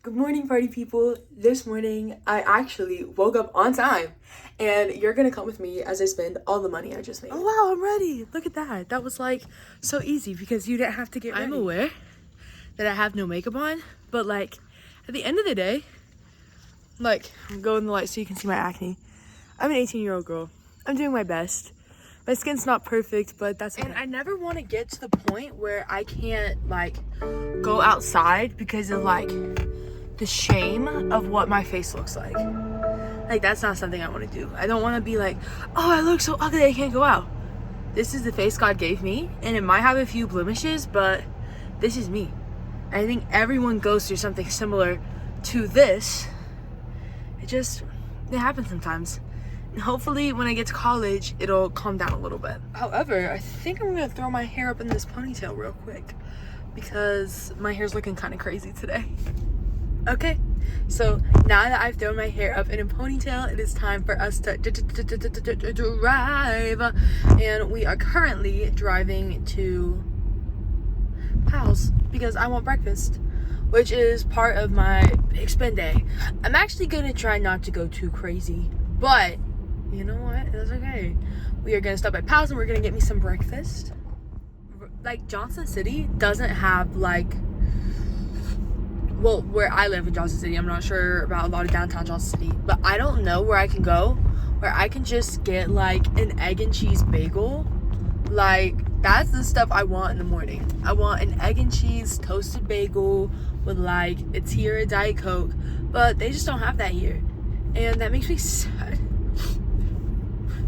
Good morning, party people. This morning, I actually woke up on time, and you're gonna come with me as I spend all the money I just made. Oh wow, I'm ready. Look at that. That was like so easy because you didn't have to get ready. I'm aware that I have no makeup on, but like at the end of the day, like I'm going in the light so you can see my acne. I'm an 18-year-old girl. I'm doing my best. My skin's not perfect, but that's okay. And I never want to get to the point where I can't like go outside because of like the shame of what my face looks like. Like that's not something I want to do. I don't want to be like, oh, I look so ugly I can't go out. This is the face God gave me, and it might have a few blemishes, but this is me. I think everyone goes through something similar to this. It happens sometimes. And hopefully when I get to college, it'll calm down a little bit. However, I think I'm gonna throw my hair up in this ponytail real quick because my hair's looking kind of crazy today. Okay, so now that I've thrown my hair up in a ponytail, it is time for us to drive. And we are currently driving to Pal's because I want breakfast, which is part of my big spend day. I'm actually gonna try not to go too crazy, but you know what? That's okay. We are gonna stop at Pal's and we're gonna get me some breakfast. Like Johnson City doesn't have like, well, where I live in Johnson City, I'm not sure about a lot of downtown Johnson City, but I don't know where I can go where I can just get like an egg and cheese bagel. Like that's the stuff I want in the morning. I want an egg and cheese toasted bagel with like a tea or a Diet Coke, but they just don't have that here, and that makes me sad.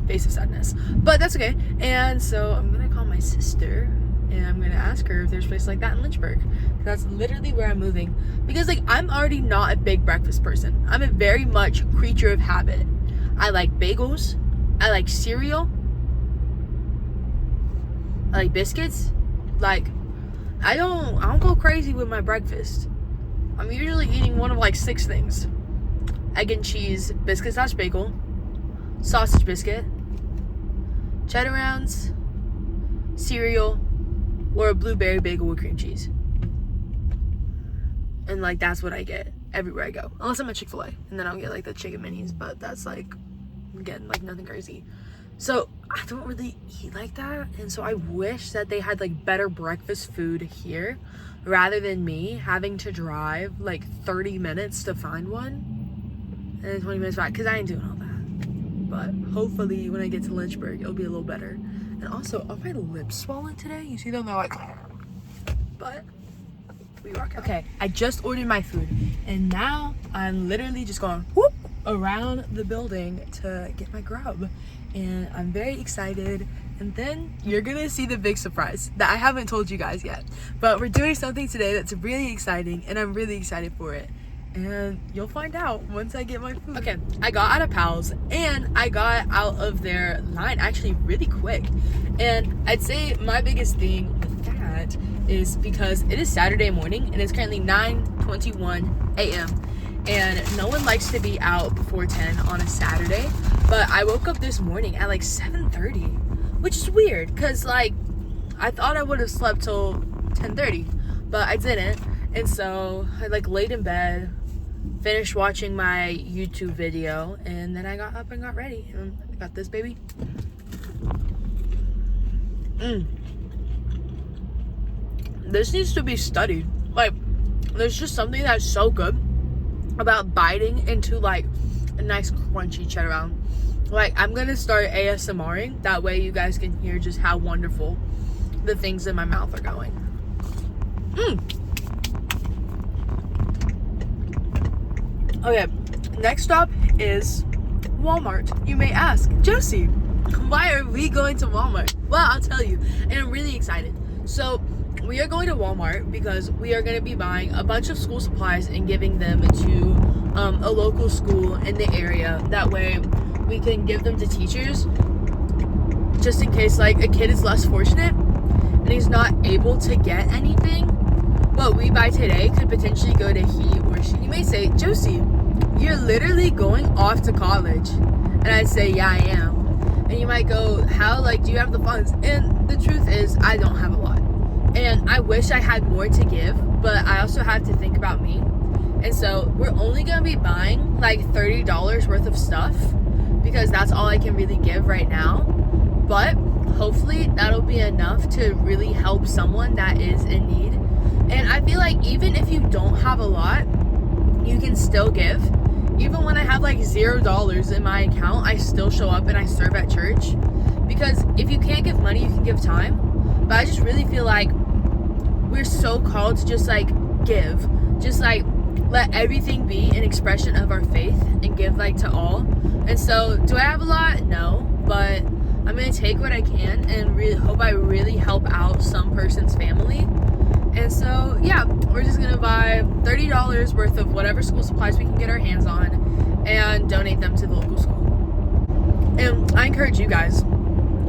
Face of sadness, but that's okay. And so I'm gonna call my sister and I'm gonna ask her if there's a place like that in Lynchburg. That's literally where I'm moving, because like I'm already not a big breakfast person. I'm a very much creature of habit. I like bagels, I like cereal, I like biscuits. Like I don't go crazy with my breakfast. I'm usually eating one of like 6 things: egg and cheese biscuit / bagel, sausage biscuit, cheddar rounds, cereal, or a blueberry bagel with cream cheese. And like that's what I get everywhere I go, unless I'm at Chick-fil-A, and then I'll get like the chicken minis, but that's like, again, like nothing crazy. So I don't really eat like that, and so I wish that they had like better breakfast food here rather than me having to drive like 30 minutes to find one and then 20 minutes back, because I ain't doing all that. But hopefully when I get to Lynchburg, it'll be a little better. And also, are my lips swollen today? You see them? They're like, but we rock out. Okay, I just ordered my food, and now I'm literally just going whoop around the building to get my grub. And I'm very excited. And then you're gonna see the big surprise that I haven't told you guys yet. But we're doing something today that's really exciting, and I'm really excited for it. And you'll find out once I get my food. Okay, I got out of Pal's, and I got out of their line actually really quick. And I'd say my biggest thing with that is because it is Saturday morning, and it's currently 9:21 a.m. And no one likes to be out before 10 on a Saturday. But I woke up this morning at like 7:30, which is weird, because like I thought I would have slept till 10:30, but I didn't. And so I like laid in bed, finished watching my YouTube video, and then I got up and got ready, and I got this baby. This needs to be studied. Like, there's just something that's so good about biting into like a nice crunchy cheddar round. Like, I'm gonna start ASMRing, that way you guys can hear just how wonderful the things in my mouth are going. Okay, next stop is Walmart. You may ask, Josie, why are we going to Walmart? Well, I'll tell you, and I'm really excited. So we are going to Walmart because we are going to be buying a bunch of school supplies and giving them to a local school in the area. That way we can give them to teachers, just in case like a kid is less fortunate and he's not able to get anything. What we buy today could potentially go to he or she. You may say, Josie, you're literally going off to college. And I'd say, yeah, I am. And you might go, how? Like, do you have the funds? And the truth is, I don't have a lot. And I wish I had more to give, but I also have to think about me. And so we're only gonna be buying like $30 worth of stuff because that's all I can really give right now. But hopefully that'll be enough to really help someone that is in need. And I feel like even if you don't have a lot, you can still give. Even when I have like $0 in my account, I still show up and I serve at church. Because if you can't give money, you can give time. But I just really feel like we're so called to just like give. Just like let everything be an expression of our faith and give like to all. And so, do I have a lot? No. But I'm going to take what I can and really hope I really help out some person's family. And so, yeah, we're just going to buy $30 worth of whatever school supplies we can get our hands on and donate them to the local school. And I encourage you guys,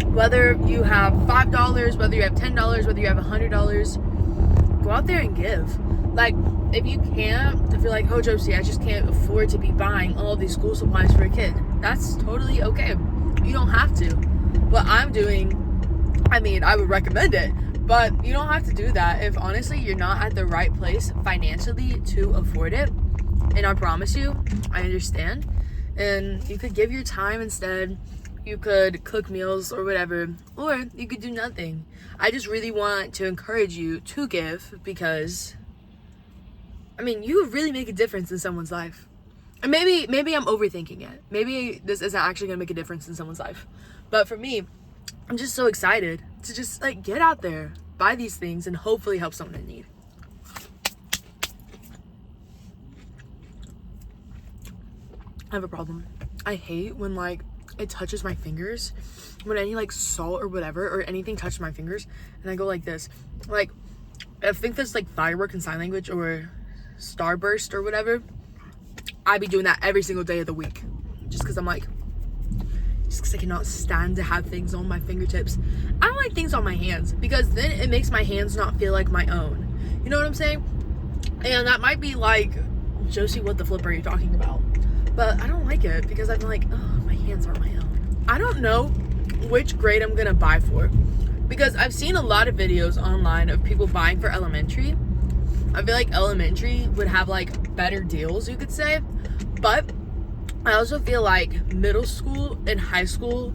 whether you have $5, whether you have $10, whether you have $100, go out there and give. Like, if you can't, if you're like, oh, Josie, I just can't afford to be buying all these school supplies for a kid, that's totally okay. You don't have to. What I'm doing, I mean, I would recommend it, but you don't have to do that if honestly you're not at the right place financially to afford it. And I promise you, I understand. And you could give your time instead. You could cook meals or whatever, or you could do nothing. I just really want to encourage you to give because, I mean, you really make a difference in someone's life. And maybe I'm overthinking it. Maybe this isn't actually gonna make a difference in someone's life. But for me, I'm just so excited to just like get out there, buy these things, and hopefully help someone in need. I have a problem. I hate when like it touches my fingers, when any like salt or whatever or anything touches my fingers, and I go like this. Like, I think that's like firework in sign language or starburst or whatever. I be doing that every single day of the week, just because I cannot stand to have things on my fingertips. I don't like things on my hands because then it makes my hands not feel like my own. You know what I'm saying? And that might be like, Josie, what the flip are you talking about? But I don't like it because I'm like, oh, my hands aren't my own. I don't know which grade I'm gonna buy for because I've seen a lot of videos online of people buying for elementary. I feel like elementary would have like better deals, you could say, but I also feel like middle school and high school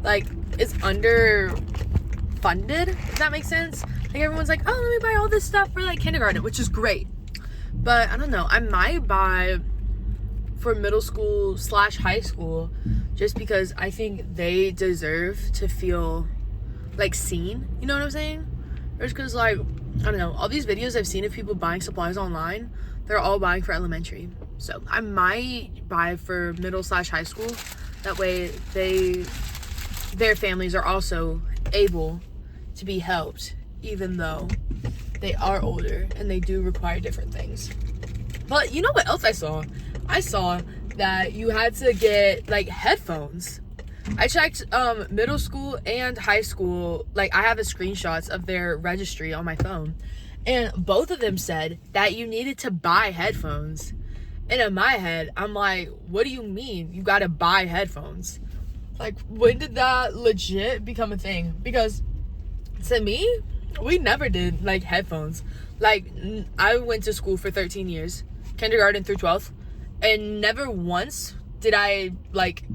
like is underfunded, if that makes sense. Like everyone's like, oh, let me buy all this stuff for like kindergarten, which is great, but I don't know, I might buy for middle school / high school just because I think they deserve to feel like seen, you know what I'm saying? Or just because like, I don't know, all these videos I've seen of people buying supplies online, they're all buying for elementary. So I might buy for middle / high school. That way their families are also able to be helped, even though they are older and they do require different things. But you know what else I saw? I saw that you had to get like headphones. I checked middle school and high school, like I have the screenshots of their registry on my phone, and both of them said that you needed to buy headphones. And in my head, I'm like, what do you mean you gotta buy headphones? Like, when did that legit become a thing? Because to me, we never did like headphones. Like, I went to school for 13 years, kindergarten through 12th, and never once did I like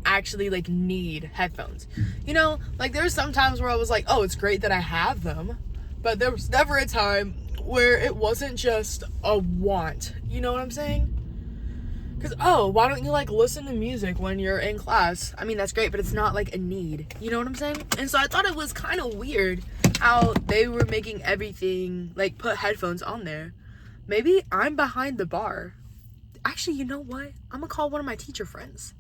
actually like need headphones. You know, like there were some times where I was like, oh, it's great that I have them, but there was never a time where it wasn't just a want. You know what I'm saying? Because, oh, why don't you like listen to music when you're in class? I mean, that's great, but it's not like a need. You know what I'm saying? And so I thought it was kind of weird how they were making everything like put headphones on there. Maybe I'm behind the bar. Actually, you know what? I'm gonna call one of my teacher friends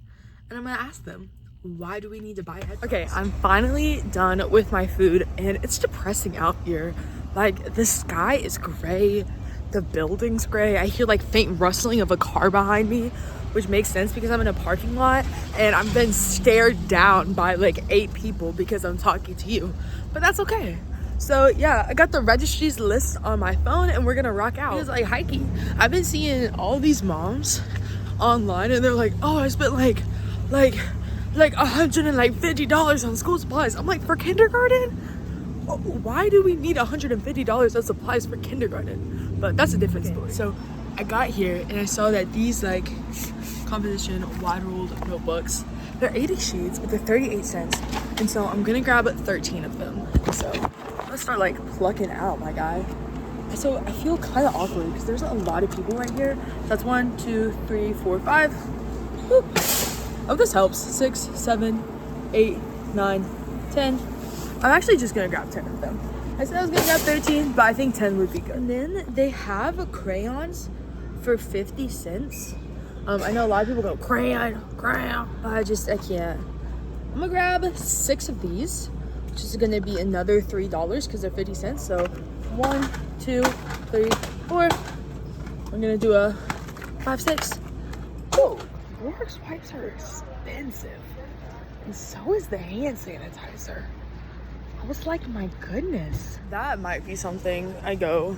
and I'm gonna ask them, why do we need to buy headphones? Okay, I'm finally done with my food and it's depressing out here. Like, the sky is gray, the building's gray. I hear like faint rustling of a car behind me, which makes sense because I'm in a parking lot and I've been stared down by like 8 people because I'm talking to you, but that's okay. So yeah, I got the registry's list on my phone and we're gonna rock out. It's like hiking. I've been seeing all these moms online and they're like, oh, I spent like $150 on school supplies. I'm like, for kindergarten? Why do we need $150 on supplies for kindergarten? But that's a different story. So I got here and I saw that these like composition wide ruled notebooks, they're 80 sheets, but they're 38 cents. And so I'm gonna grab 13 of them. So let's start like plucking out, my guy. So I feel kind of awkward because there's a lot of people right here. That's 1, 2, 3, 4, 5. Whew. Oh, this helps. 6, 7, 8, 9, 10. I'm actually just gonna grab 10 of them. I said I was gonna grab 13, but I think 10 would be good. And then they have crayons for 50 cents. I know a lot of people go, crayon. I can't. I'm gonna grab 6 of these, which is gonna be another $3 because they're 50 cents. So 1, 2, 3, 4. I'm gonna do a 5, 6. Whoa, Borax wipes are expensive. And so is the hand sanitizer. I was like, my goodness. That might be something I go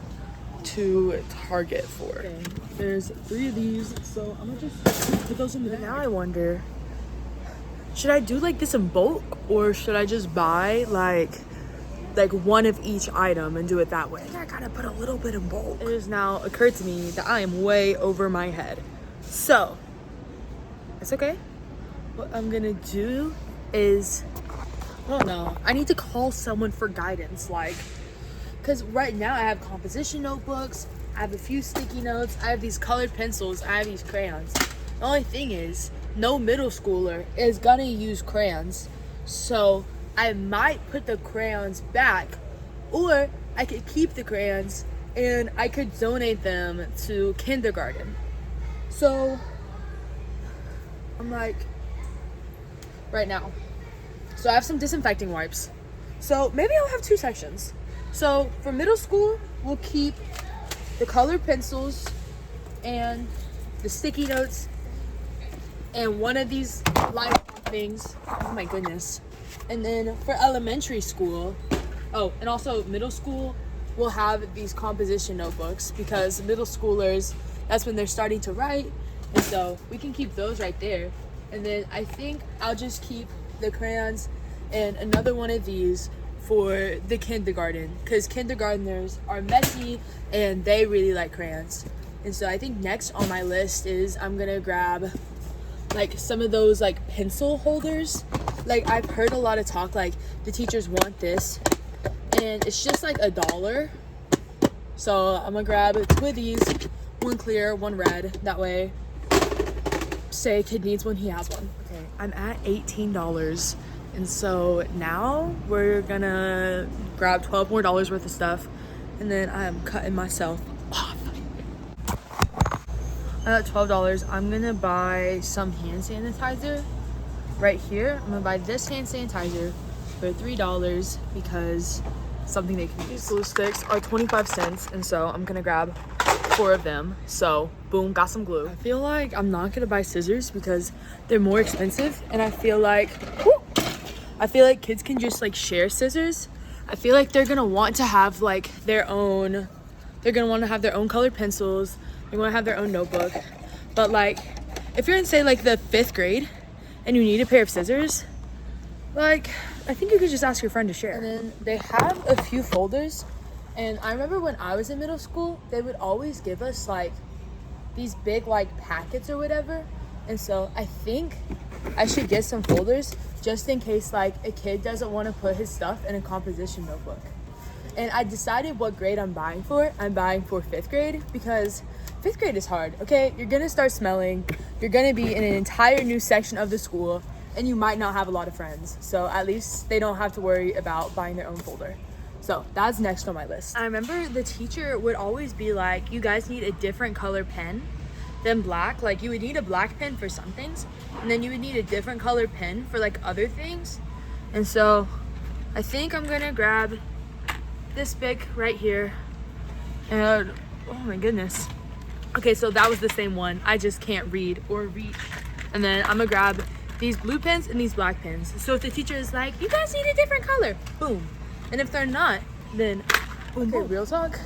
to Target for. Okay, there's 3 of these, so I'm gonna just put those in the bag. Now I wonder, should I do like this in bulk or should I just buy like one of each item and do it that way? I think I gotta put a little bit in bulk. It has now occurred to me that I am way over my head. So, it's okay. What I'm gonna do is, I don't know, I need to call someone for guidance, like, because right now I have composition notebooks, I have a few sticky notes, I have these colored pencils, I have these crayons. The only thing is, no middle schooler is gonna use crayons, so I might put the crayons back, or I could keep the crayons and I could donate them to kindergarten. So I'm like, right now. So I have some disinfecting wipes. So maybe I'll have 2 sections. So for middle school, we'll keep the colored pencils and the sticky notes and one of these light things. Oh my goodness. And then for elementary school, oh, and also middle school, we'll have these composition notebooks because middle schoolers, that's when they're starting to write. And so we can keep those right there. And then I think I'll just keep the crayons and another one of these for the kindergarten because kindergartners are messy and they really like crayons. And so I think next on my list is I'm gonna grab like some of those like pencil holders. Like I've heard a lot of talk like the teachers want this and it's just like $1. So I'm gonna grab 2 of these, 1 clear, 1 red. That way, say a kid needs one, he has one. Okay, I'm at $18. And so now we're gonna grab $12 more worth of stuff and then I am cutting myself off. I got $12. I'm gonna buy some hand sanitizer right here. I'm gonna buy this hand sanitizer for $3 because something they can use. These glue sticks are 25 cents and so I'm gonna grab 4 of them. So boom, got some glue. I feel like I'm not gonna buy scissors because they're more expensive and I feel like kids can just like share scissors. I feel like they're gonna want to have like their own, they're gonna want to have their own colored pencils, they want to have their own notebook. But like if you're in say like the 5th grade and you need a pair of scissors, like I think you could just ask your friend to share. And then they have a few folders, and I remember when I was in middle school they would always give us like these big like packets or whatever. And so I think I should get some folders just in case like a kid doesn't want to put his stuff in a composition notebook. And I decided what grade I'm buying for. I'm buying for 5th grade because 5th grade is hard, okay? You're gonna start smelling, you're gonna be in an entire new section of the school, and you might not have a lot of friends. So at least they don't have to worry about buying their own folder. So that's next on my list. I remember the teacher would always be like, you guys need a different color pen than black. Like you would need a black pen for some things, and then you would need a different color pen for like other things. And so I think I'm gonna grab this big right here. And oh my goodness. Okay, so that was the same one. I just can't read or reach. And then I'm gonna grab these blue pens and these black pens. So if the teacher is like, you guys need a different color, boom. And if they're not, then boom, boom. Real talk,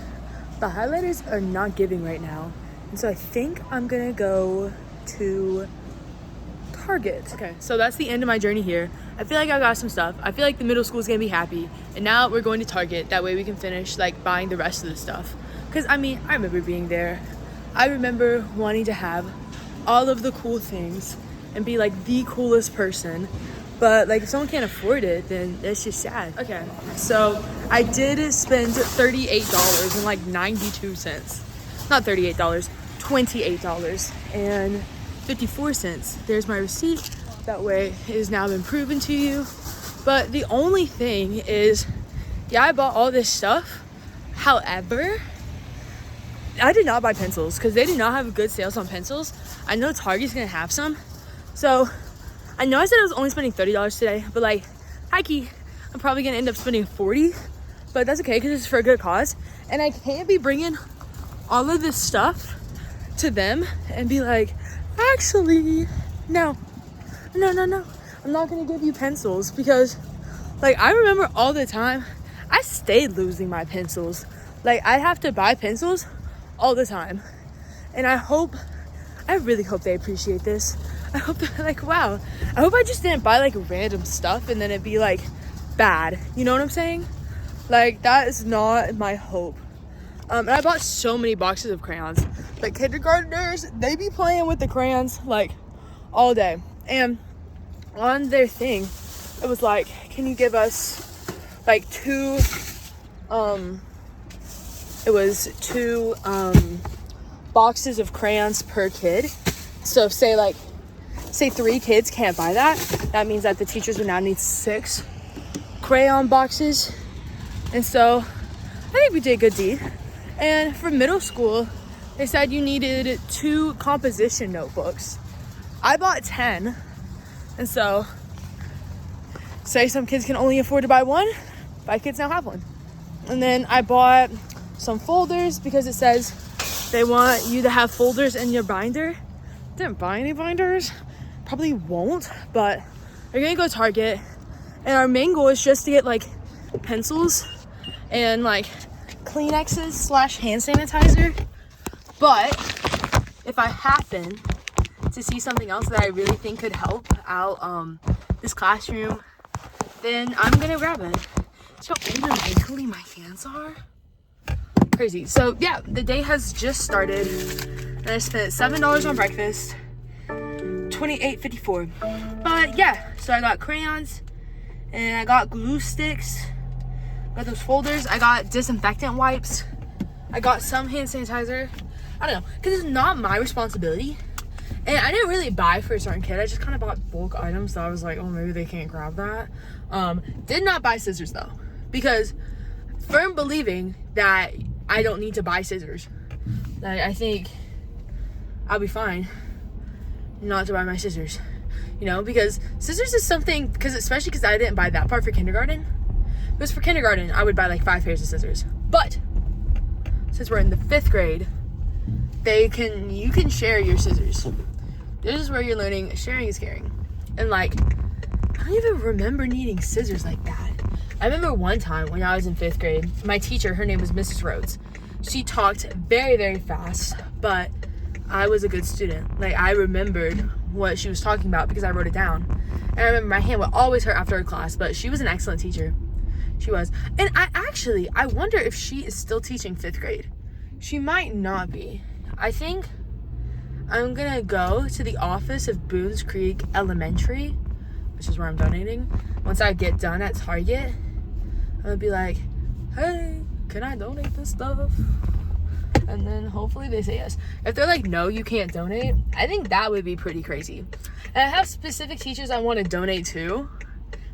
the highlighters are not giving right now. And so I think I'm gonna go to Target. Okay, so that's the end of my journey here. I feel like I got some stuff. I feel like the middle school is gonna be happy. And now we're going to Target. That way we can finish like buying the rest of the stuff. Cause I mean, I remember being there. I remember wanting to have all of the cool things and be like the coolest person. But like if someone can't afford it, then that's just sad. Okay, so I did spend $38 and like 92 cents. Not $38, $28.54. There's my receipt. That way it has now been proven to you. But the only thing is, yeah, I bought all this stuff. However, I did not buy pencils because they do not have good sales on pencils. I know Target's gonna have some. So I know I said I was only spending $30 today, but like, hikey, I'm probably gonna end up spending $40, but that's okay because it's for a good cause. And I can't be bringing all of this stuff to them and be like, actually, no. I'm not gonna give you pencils because like, I remember all the time, I stayed losing my pencils. Like, I have to buy pencils all the time. And I really hope they appreciate this. I hope they're like, wow, I hope I just didn't buy like random stuff and then it'd be like bad. You know what I'm saying? Like, that is not my hope. And I bought so many boxes of crayons. Like, kindergartners, they be playing with the crayons like all day. And on their thing, it was like, can you give us like two boxes of crayons per kid. So say 3 kids can't buy that means that the teachers would now need 6 crayon boxes. And so I think we did a good deed. And for middle school, they said you needed 2 composition notebooks. I bought 10. And so say some kids can only afford to buy 1, 5 kids now have 1. And then I bought some folders because it says they want you to have folders in your binder. Didn't buy any binders, probably won't, but we're gonna go Target. And our main goal is just to get like pencils and like Kleenexes / hand sanitizer. But if I happen to see something else that I really think could help out this classroom, then I'm gonna grab it. See how wrinkly my hands are? Crazy. So yeah, the day has just started and I spent $7 on breakfast, $28.54. But yeah, so I got crayons and I got glue sticks, got those folders, I got disinfectant wipes, I got some hand sanitizer. I don't know, because it's not my responsibility. And I didn't really buy for a certain kid. I just kind of bought bulk items. So I was like, oh, maybe they can't grab that. Did not buy scissors though, because firm believing that I don't need to buy scissors. Like, I think I'll be fine not to buy my scissors, you know, because scissors is something, especially because I didn't buy that part for kindergarten. If it was for kindergarten, I would buy like 5 pairs of scissors. But since we're in the 5th grade, you can share your scissors. This is where you're learning sharing is caring. And like, I don't even remember needing scissors like that. I remember one time when I was in 5th grade, my teacher, her name was Mrs. Rhodes. She talked very, very fast, but I was a good student. Like, I remembered what she was talking about because I wrote it down. And I remember my hand would always hurt after a class, but she was an excellent teacher. She was. And I wonder if she is still teaching 5th grade. She might not be. I think I'm gonna go to the office of Boones Creek Elementary, which is where I'm donating. Once I get done at Target, I'm gonna be like, hey, can I donate this stuff? And then hopefully they say yes. If they're like, no, you can't donate, I think that would be pretty crazy. And I have specific teachers I want to donate to,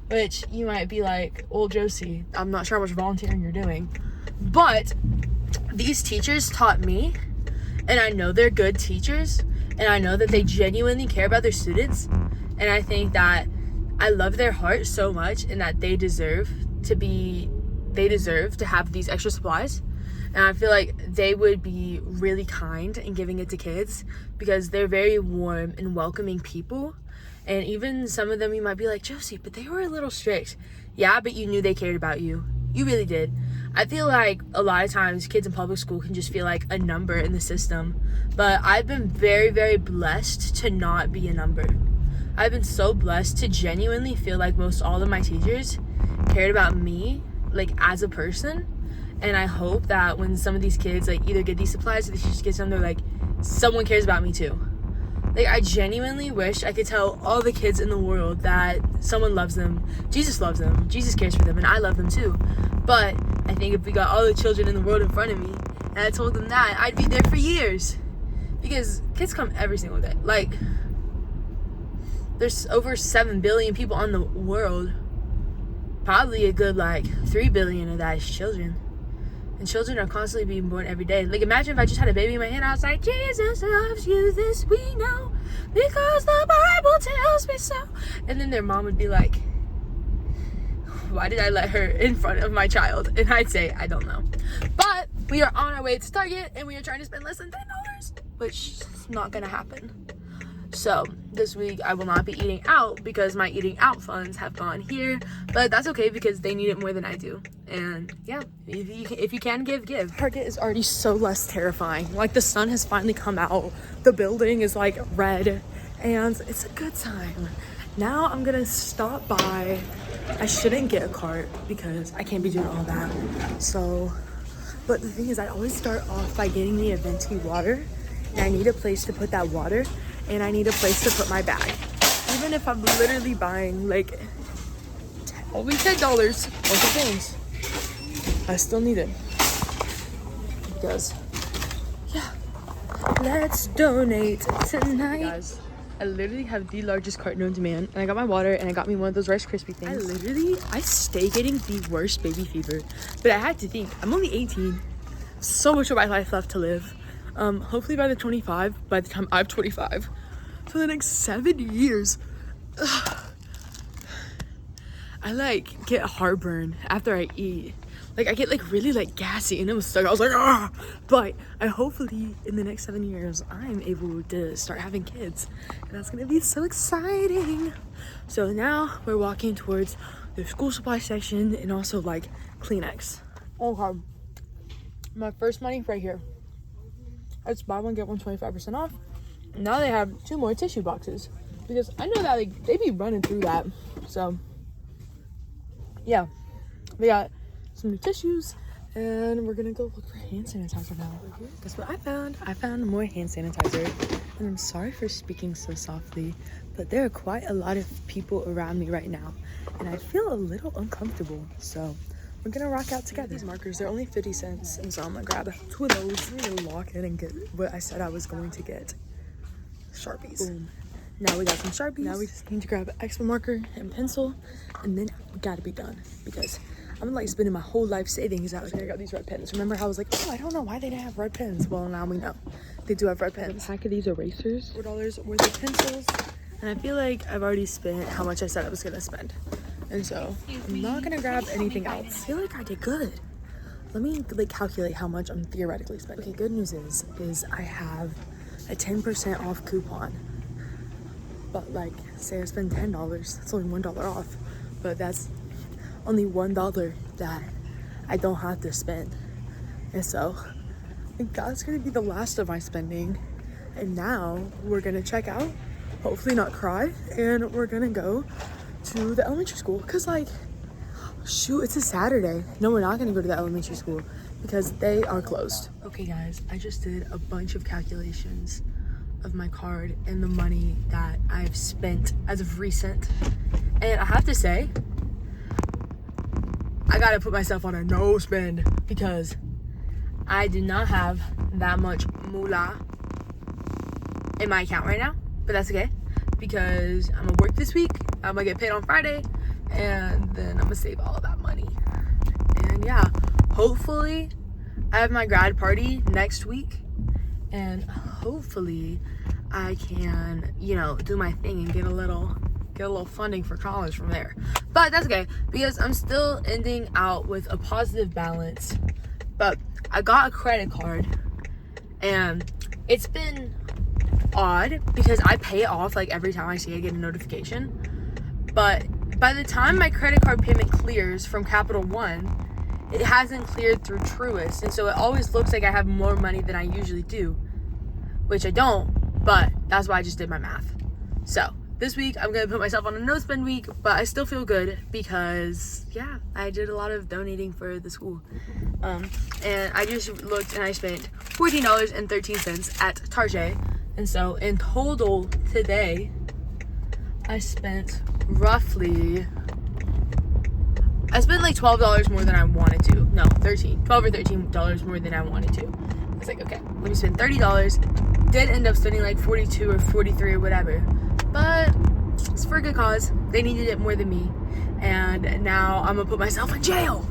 which you might be like, well, Josie, I'm not sure how much volunteering you're doing. But these teachers taught me, and I know they're good teachers, and I know that they genuinely care about their students. And I think that I love their heart so much, and that they deserve to have these extra supplies. And I feel like they would be really kind in giving it to kids because they're very warm and welcoming people. And even some of them, you might be like, Josie, but they were a little strict. Yeah, but you knew they cared about you. You really did. I feel like a lot of times kids in public school can just feel like a number in the system. But I've been very, very blessed to not be a number. I've been so blessed to genuinely feel like most all of my teachers cared about me, like, as a person. And I hope that when some of these kids like either get these supplies or the teachers get some, they're like, someone cares about me too. Like, I genuinely wish I could tell all the kids in the world that someone loves them, Jesus loves them, Jesus cares for them, and I love them too. But I think if we got all the children in the world in front of me and I told them that, I'd be there for years. Because kids come every single day. Like, there's over 7 billion people on the world. Probably a good, like, 3 billion of that is children. And children are constantly being born every day. Like, imagine if I just had a baby in my hand. I was like, Jesus loves you, this we know, because the Bible tells me so. And then their mom would be like, why did I let her in front of my child? And I'd say, I don't know. But we are on our way to Target, and we are trying to spend less than $10, which is not gonna happen. So this week I will not be eating out because my eating out funds have gone here, but that's okay because they need it more than I do. And yeah, if you can give. Target is already so less terrifying. Like, the sun has finally come out, the building is like red, and it's a good time. Now I'm gonna stop by. I shouldn't get a cart because I can't be doing all that. So, but the thing is, I always start off by getting me a venti water, and I need a place to put that water. And I need a place to put my bag. Even if I'm literally buying like only $10 worth of things, I still need it. Because, yeah, let's donate tonight. Guys, I literally have the largest cart known to man. And I got my water and I got me one of those Rice Krispie things. I stay getting the worst baby fever. But I had to think, I'm only 18. So much of my life left to live. Hopefully by the time I'm 25, for the next 7 years, I like get heartburn after I eat. Like, I get like really like gassy and it was stuck. I was like, ah! But I hopefully in the next 7 years, I'm able to start having kids. And that's gonna be so exciting. So now we're walking towards the school supply section and also like Kleenex. Okay, my first money right here. It's buy one, get one 25% off. Now they have 2 more tissue boxes because I know that like they be running through that. So yeah, they got some new tissues and we're gonna go look for hand sanitizer now. Guess what I found? I found more hand sanitizer, and I'm sorry for speaking so softly, but there are quite a lot of people around me right now and I feel a little uncomfortable. So we're gonna rock out together. These markers, they're only 50 cents, and so I'm gonna grab 2 of those. I'm gonna lock in and get what I said I was going to get. Sharpies. Boom. Now we got some Sharpies. Now we just need to grab an extra marker and pencil, and then we gotta be done because I'm like spending my whole life savings out here. I got these red pens. Remember how I was like, oh, I don't know why they didn't have red pens. Well, now we know. They do have red pens. A pack of these erasers. $4 worth of pencils. And I feel like I've already spent how much I said I was gonna spend. And so I'm not gonna grab anything else. I feel like I did good. Let me like calculate how much I'm theoretically spending. Okay, good news is I have a 10% off coupon. But like, say I spend $10, it's only $1 off. But that's only $1 that I don't have to spend. And so I think that's gonna be the last of my spending. And now we're gonna check out, hopefully not cry, and we're gonna go to the elementary school because like, shoot, it's a Saturday. No, we're not gonna go to the elementary school because they are closed. Okay guys, I just did a bunch of calculations of my card and the money that I've spent as of recent, and I have to say I gotta put myself on a no spend because I do not have that much moolah in my account right now, but that's okay because I'm gonna work this week. I'm gonna get paid on Friday, and then I'm gonna save all of that money. And yeah, hopefully I have my grad party next week, and hopefully I can, you know, do my thing and get a little funding for college from there. But that's okay because I'm still ending out with a positive balance. But I got a credit card, and it's been odd because I pay it off like every time I see I get a notification. But by the time my credit card payment clears from Capital One, it hasn't cleared through Truist, and so it always looks like I have more money than I usually do, which I don't, but that's why I just did my math. So this week I'm gonna put myself on a no spend week, but I still feel good because yeah, I did a lot of donating for the school. And I just looked and I spent $14.13 at Target. And so in total today, I spent like $12 more than I wanted to. No, $12 or $13 more than I wanted to. It's like, okay, let me spend $30. Did end up spending like 42 or 43 or whatever. But it's for a good cause. They needed it more than me. And now I'm gonna put myself in jail.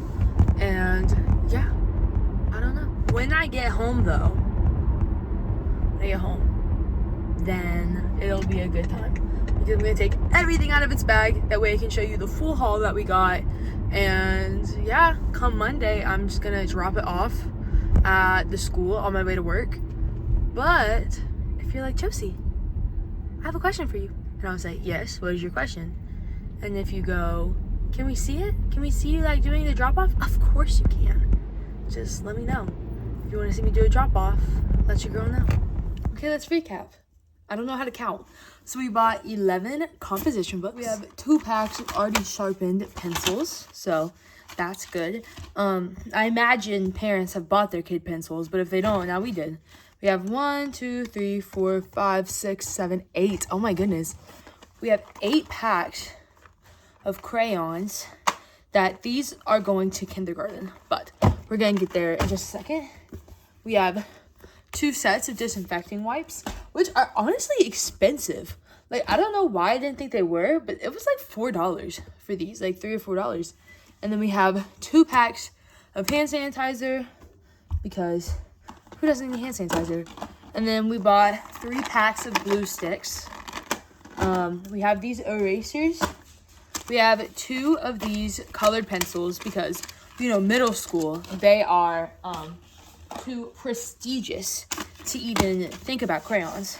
And yeah, I don't know. When I get home though, then it'll be a good time. Because I'm gonna take everything out of its bag. That way I can show you the full haul that we got. And yeah, come Monday, I'm just gonna drop it off at the school on my way to work. But if you're like, Josie, I have a question for you. And I'll say, yes, what is your question? And if you go, can we see it? Can we see you like doing the drop off? Of course you can. Just let me know. If you want to see me do a drop off, let your girl know. Okay, let's recap. I don't know how to count. So we bought 11 composition books. We have 2 packs of already sharpened pencils. So that's good. I imagine parents have bought their kid pencils, but if they don't, now we did. We have 1, 2, 3, 4, 5, 6, 7, 8. Oh my goodness. We have 8 packs of crayons that these are going to kindergarten, but we're gonna get there in just a second. We have 2 sets of disinfecting wipes, which are honestly expensive. Like, I don't know why I didn't think they were, but it was like $4 for these, like $3 or $4. And then we have 2 packs of hand sanitizer, because who doesn't need hand sanitizer? And then we bought 3 packs of glue sticks. We have these erasers. We have 2 of these colored pencils because, you know, middle school, they are too prestigious to even think about crayons.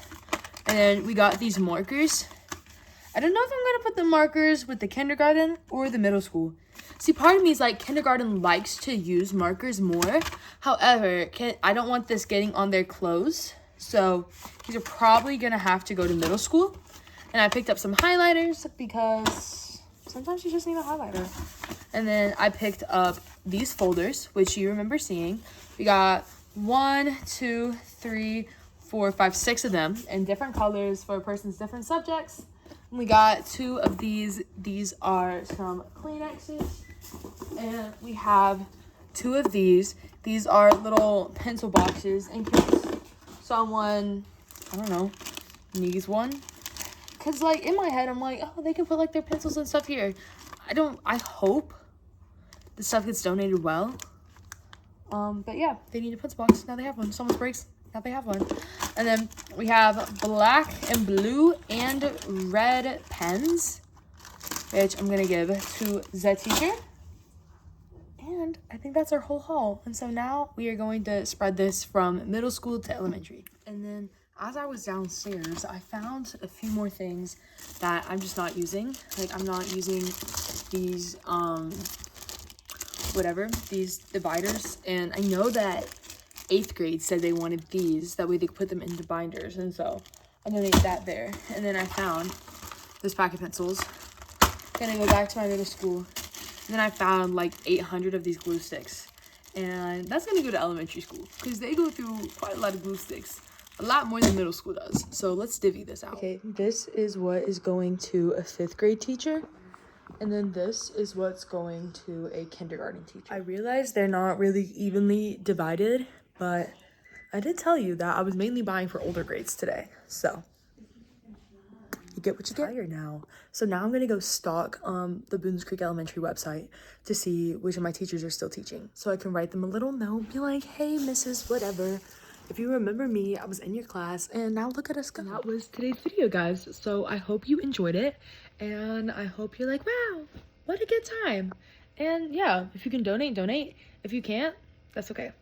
And then we got these markers. I don't know if I'm gonna put the markers with the kindergarten or the middle school. See, part of me is like, kindergarten likes to use markers more. However, I don't want this getting on their clothes. So these are probably gonna have to go to middle school. And I picked up some highlighters because sometimes you just need a highlighter. And then I picked up these folders, which you remember seeing. We got 1, 2, 3, 4, 5, 6 of them in different colors for a person's different subjects. And we got 2 of these. These are some Kleenexes. And we have 2 of these. These are little pencil boxes in case someone, I don't know, needs one. Because, like, in my head, I'm like, oh, they can put, like, their pencils and stuff here. I hope the stuff gets donated well. But yeah, they need a pencil box. Now they have one. Someone's breaks. Now they have one. And then we have black and blue and red pens, which I'm going to give to the teacher. And I think that's our whole haul. And so now we are going to spread this from middle school to elementary. And then as I was downstairs, I found a few more things that I'm just not using. Like, I'm not using these, these dividers. And I know that 8th grade said they wanted these. That way they could put them into binders. And so I donated that there. And then I found this pack of pencils. Gonna go back to my middle school. And then I found like 800 of these glue sticks. And that's gonna go to elementary school because they go through quite a lot of glue sticks. A lot more than middle school does. So let's divvy this out. Okay, this is what is going to a 5th grade teacher. And then this is what's going to a kindergarten teacher. I realized they're not really evenly divided, but I did tell you that I was mainly buying for older grades today. So you get what you get. Tired now. So now I'm gonna go stalk the Boones Creek Elementary website to see which of my teachers are still teaching. So I can write them a little note, be like, hey, Mrs. Whatever. If you remember me, I was in your class, and now look at us go. And that was today's video, guys. So I hope you enjoyed it, and I hope you're like, wow, what a good time. And yeah, if you can donate, donate. If you can't, that's okay.